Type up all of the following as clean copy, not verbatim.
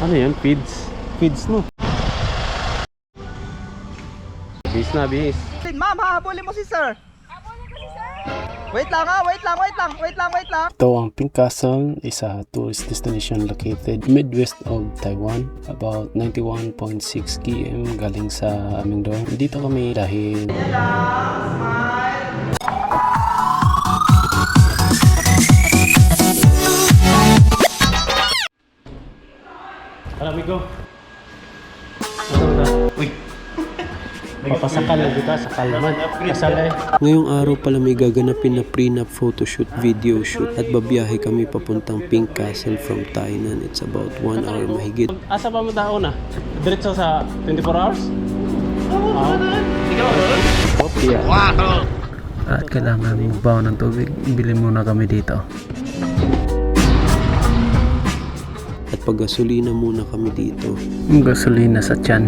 Ano yan? Feeds? Feeds no? Bis na, bis. Ma'am, hahabulin mo si sir. Wait lang ha, wait lang. Ito ang Pink Castle is a tourist destination located midwest of Taiwan, about 91.6 km galing sa Amingdong. Dito kami dahil amigo. Uy. Papasakal lang kita sa kalman. Kasal eh. Ngayong araw pala may gaganapin na prenup photoshoot, video shoot at babiyahe kami papuntang Pink Castle from Tainan. It's about 1 hour mahigit. Asa pa mo tao na? Diretso sa 24 hours? Wow! At kailangan magbawa ng tubig. Bili muna kami dito. At pag-gasolina muna kami dito. Gasolina sa tiyan.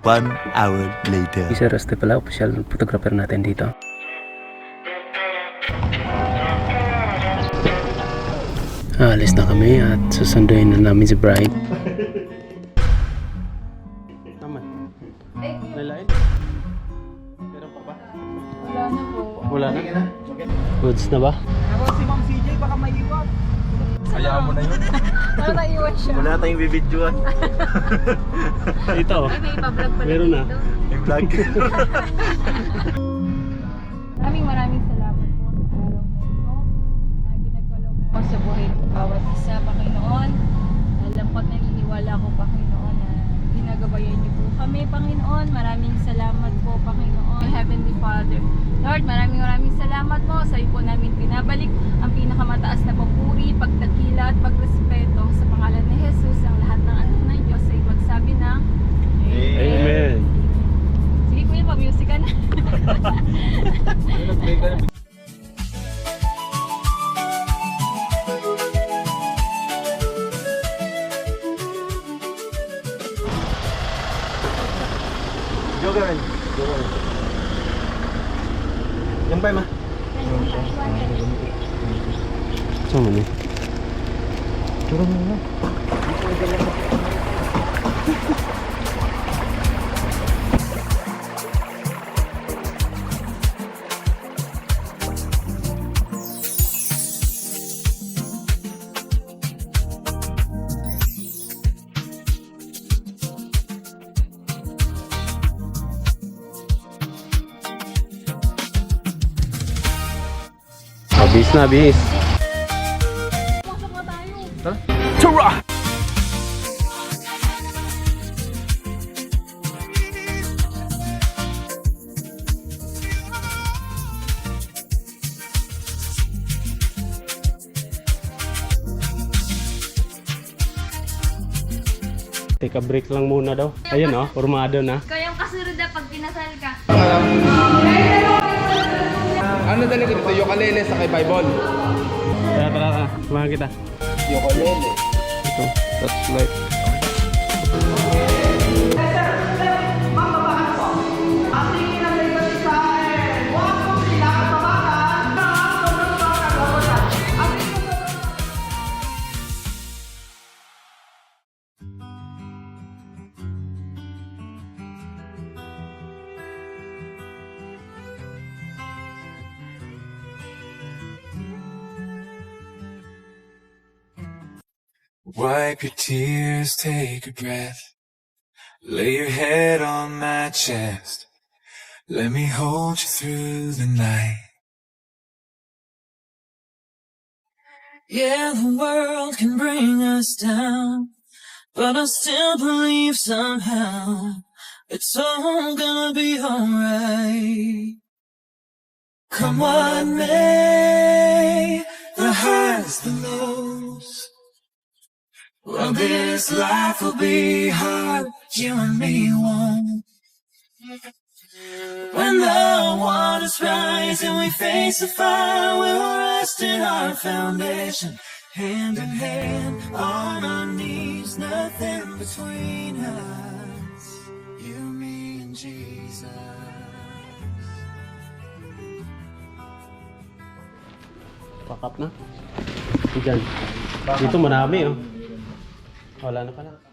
One hour later. Isa Raste pala, official photographer natin dito. Alis na kami at susunduin na namin si Brian. Naman. Lalain? Meron pa ba? Wala na po. Wala na? Goods na ba? Ako si Ma'am CJ baka maiwan. Hayaan mo na yun. Para naiwan siya. Wala tayong bibidyoan. Dito. Ay, may ipablog pala Meron na. dito. May vlog. Maraming salamat po sa araw na ito na pinagkaloob mo sa buhay ng bawat isa, Panginoon. Alam ko at naniniwala ko, Panginoon, na ginagabayan niyo po kami, Panginoon. Maraming salamat po, Panginoon. Heavenly Father, Lord, maraming salamat po sa iyo po namin pinabalik ang pinakamataas na papuri, pagdakila at pagrespeto sa pangalan ni Jesus. Ang lahat ng anak ng Diyos ay magsabi ng Amen. sige kuya, pa-music ka na. Jogan. Yan ba ma? Saan man eh? Jogan mo na. Bis na, bis. Pasok na tayo. Tura! Take a break lang muna daw. Ayun oh, formado na. Ikaw yung kasunod na pag pinasal ka. Ano dali ko dito? Ukulele sa kay Bible. Tara. Samahan kita. Ukulele. Ito, touchlight. Wipe your tears, take a breath. Lay your head on my chest. Let me hold you through the night. Yeah, the world can bring us down, but I still believe somehow it's all gonna be alright. Come what may, the highs, the lows. Well, this life will be hard, you and me won't. When the waters rise and we face the fire, we'll rest in our foundation, hand in hand, on our knees, nothing between us, you, me, and Jesus. Pack up na. Diyan. Dito marami oh. Wala na pala.